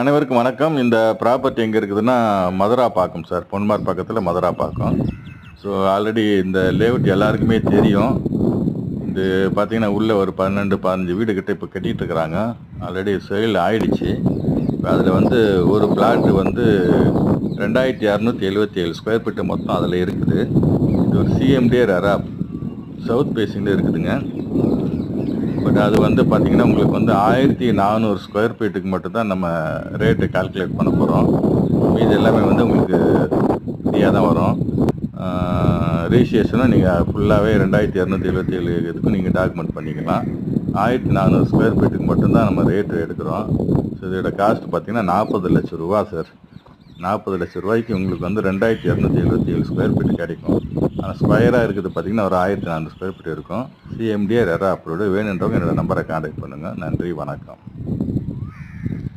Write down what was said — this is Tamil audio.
அனைவருக்கும் வணக்கம். இந்த ப்ராப்பர்ட்டி எங்கே இருக்குதுன்னா, மதுராப்பாக்கம் சார். பொன்மார் பக்கத்தில் மதுராப்பாக்கம். ஸோ ஆல்ரெடி இந்த லேஅவுட் எல்லாருக்குமே தெரியும். இது பார்த்தீங்கன்னா, உள்ளே ஒரு 12, 15 வீடு கிட்ட இப்போ கட்டிகிட்டு இருக்கிறாங்க. ஆல்ரெடி சேல் ஆயிடுச்சு. இப்போ அதில் வந்து ஒரு பிளாட்டு வந்து 2677 ஸ்கொயர் ஃபீட்டு மொத்தம் அதில் இருக்குது. இது ஒரு சிஎம்டிஏ ரெரா சவுத் பேசிங்கில் இருக்குதுங்க. பட் அது வந்து பார்த்திங்கன்னா உங்களுக்கு வந்து 1400 ஸ்கொயர் ஃபீட்டுக்கு மட்டும்தான் நம்ம ரேட்டு கால்குலேட் பண்ண போகிறோம். இது எல்லாமே வந்து உங்களுக்கு ஃப்ரீயாக தான் வரும். ரிஜிஸ்ட்ரேஷனும் நீங்கள் ஃபுல்லாகவே 2277 இதுக்கும் நீங்கள் டாக்குமெண்ட் பண்ணிக்கலாம். 1400 ஸ்கொயர் ஃபீட்டுக்கு மட்டும்தான் நம்ம ரேட்டு எடுக்கிறோம். ஸோ இதோட காஸ்ட் பார்த்திங்கன்னா 40 லட்சம் ரூபா சார். 40 லட்ச ரூபாய்க்கு உங்களுக்கு வந்து 2277 ஸ்கொயர் ஃபீட் கிடைக்கும். ஆனால் ஸ்கொயராக இருக்குது பார்த்திங்கன்னா ஒரு 1400 ஸ்கொயர் ஃபீட் இருக்கும். CMDA RERA approved. வேணுன்றவங்க என்னோடய நம்பரை கான்டாக்ட் பண்ணுங்கள். நன்றி, வணக்கம்.